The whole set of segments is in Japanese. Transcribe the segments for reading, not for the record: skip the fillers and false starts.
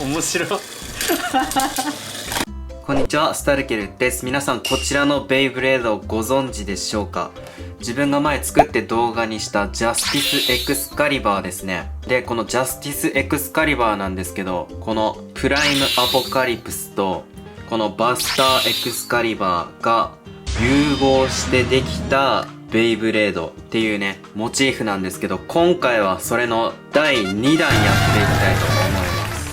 面白い。こんにちは、スタルケルです。皆さんこちらのベイブレードをご存知でしょうか？自分が前作って動画にしたジャスティスエクスカリバーですね。で、このジャスティスエクスカリバーなんですけど、このプライムアポカリプスとこのバスターエクスカリバーが融合してできたベイブレードっていうね、モチーフなんですけど、今回はそれの第2弾やっていきたいと思います。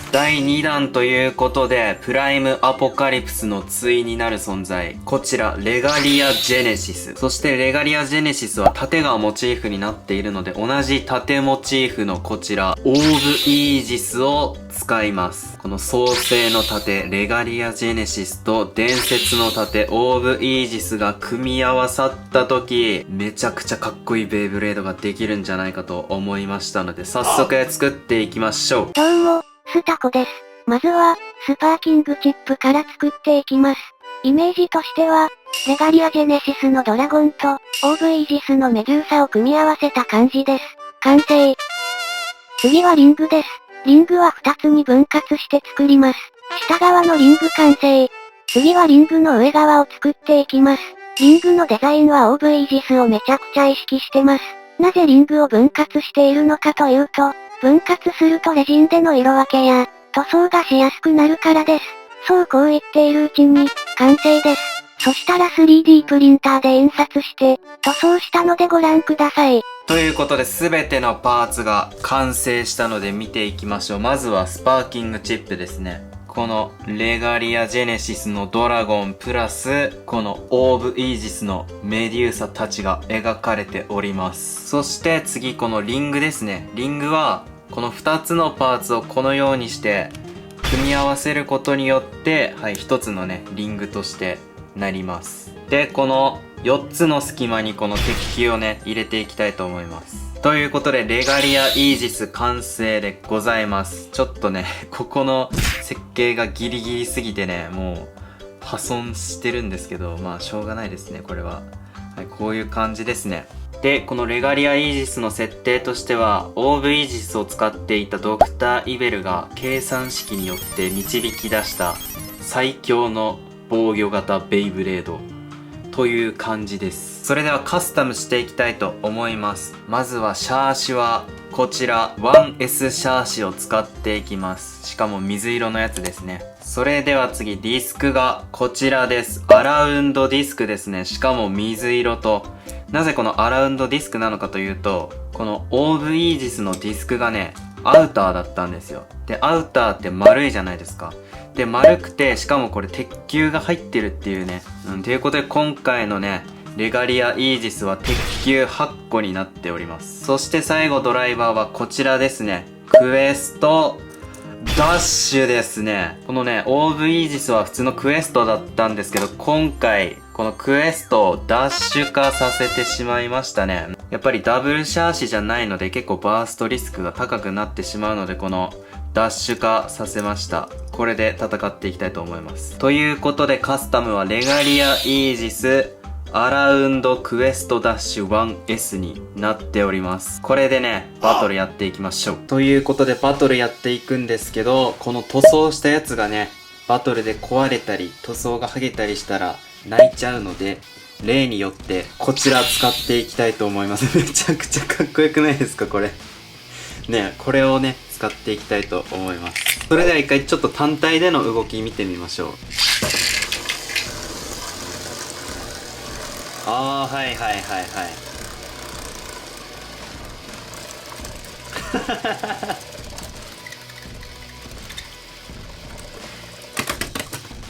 第2弾ということで、プライムアポカリプスの対になる存在、こちら、レガリア・ジェネシス。そしてレガリア・ジェネシスは盾がモチーフになっているので、同じ盾モチーフのこちら、オーブ・イージスを使います。この創世の盾、レガリア・ジェネシスと伝説の盾、オーブ・イージスが組み合わさった時、めちゃくちゃかっこいいベイブレードができるんじゃないかと思いましたので、早速作っていきましょう。どうも、スタコです。まずは、スパーキングチップから作っていきます。イメージとしては、レガリア・ジェネシスのドラゴンと、オーブ・イージスのメデューサを組み合わせた感じです。完成。次はリングです。リングは2つに分割して作ります。下側のリング完成。次はリングの上側を作っていきます。リングのデザインはオーブ・イージスをめちゃくちゃ意識してます。なぜリングを分割しているのかというと、分割するとレジンでの色分けや、塗装がしやすくなるからです。そうこう言っているうちに、完成です。そしたら 3D プリンターで印刷して、塗装したのでご覧ください。ということで全てのパーツが完成したので見ていきましょう。まずはスパーキングチップですね。このレガリア・ジェネシスのドラゴンプラスこのオーブ・イージスのメデューサたちが描かれております。そして次このリングですね。リングはこの2つのパーツをこのようにして組み合わせることによって1つのねリングとしてなります。でこの4つの隙間にこの鉄球をね入れていきたいと思います。ということでレガリア・イージス完成でございます。ちょっとねここの設計がギリギリすぎてねもう破損してるんですけど、まあしょうがないですねこれは。こういう感じですね。でこのレガリア・イージスの設定としてはオーブ・イージスを使っていたドクター・イベルが計算式によって導き出した最強の防御型ベイブレードという感じです。それではカスタムしていきたいと思います。まずはシャーシはこちら 1S シャーシを使っていきます。しかも水色のやつですね。それでは次ディスクがこちらです。アラウンドディスクですね。しかも水色と、なぜこのアラウンドディスクなのかというと、このオーブ・イージスのディスクがねアウターだったんですよ。でアウターって丸いじゃないですか。で丸くてしかもこれ鉄球が入ってるっていうね、ということで今回のねレガリア・イージスは鉄球8個になっております。そして最後ドライバーはこちらですね。クエストダッシュですね。このねオーブ・イージスは普通のクエストだったんですけど、今回このクエストをダッシュ化させてしまいましたね。やっぱりダブルシャーシじゃないので結構バーストリスクが高くなってしまうので、このダッシュ化させました。これで戦っていきたいと思います。ということでカスタムはレガリア・イージスアラウンドクエストダッシュ 1S になっております。これでねバトルやっていきましょう。ということでバトルやっていくんですけど、この塗装したやつがねバトルで壊れたり塗装が剥げたりしたら泣いちゃうので、例によってこちら使っていきたいと思います。めちゃくちゃかっこよくないですかこれね。これをね使っていきたいと思います。それでは一回ちょっと単体での動き見てみましょう。ああはいはいはいはい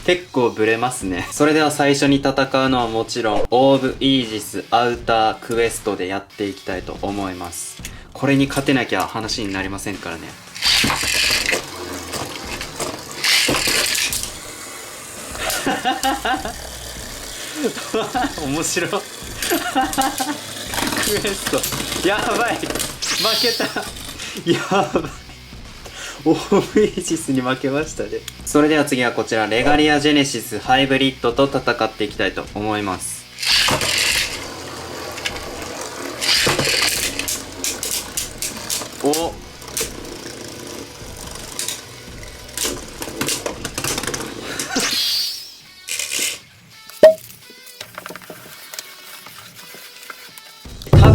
結構ブレますね。それでは最初に戦うのはもちろんオーブ・イージスアウタークエストでやっていきたいと思います。これに勝てなきゃ話になりませんからね。面白いクエストやばい負けたやばいオーブ・イージスに負けましたね。それでは次はこちらレガリア・ジェネシスハイブリッドと戦っていきたいと思います。お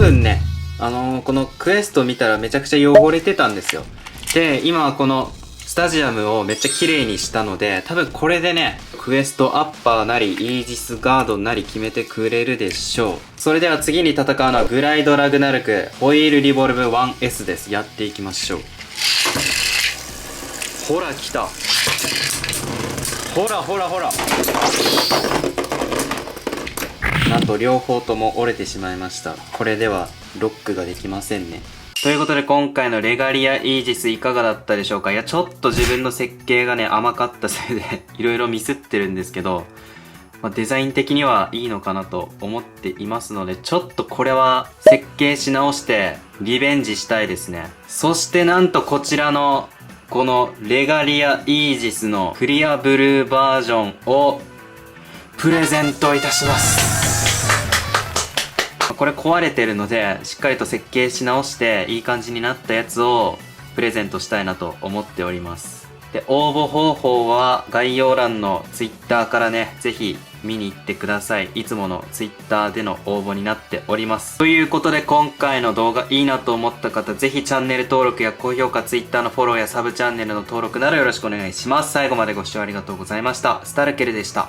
分ね、このクエスト見たらめちゃくちゃ汚れてたんですよ。で、今はこのスタジアムをめっちゃ綺麗にしたので、多分これでね、クエストアッパーなり、イージスガードなり決めてくれるでしょう。それでは次に戦うのはグライドラグナルク、ホイールリボルブ 1S です。やっていきましょう。ほら来た。ほらほらほら。なんと両方とも折れてしまいました。これではロックができませんね。ということで今回のレガリアイージスいかがだったでしょうか。いや、ちょっと自分の設計がね、甘かったせいでいろいろミスってるんですけど、デザイン的にはいいのかなと思っていますので、ちょっとこれは設計し直してリベンジしたいですね。そしてなんとこちらのこのレガリアイージスのクリアブルーバージョンをプレゼントいたします。これ壊れてるので、しっかりと設計し直していい感じになったやつをプレゼントしたいなと思っております。で、応募方法は概要欄の Twitter からね、ぜひ見に行ってください。いつもの Twitter での応募になっております。ということで今回の動画いいなと思った方、ぜひチャンネル登録や高評価、Twitter のフォローやサブチャンネルの登録などよろしくお願いします。最後までご視聴ありがとうございました。スタルケルでした。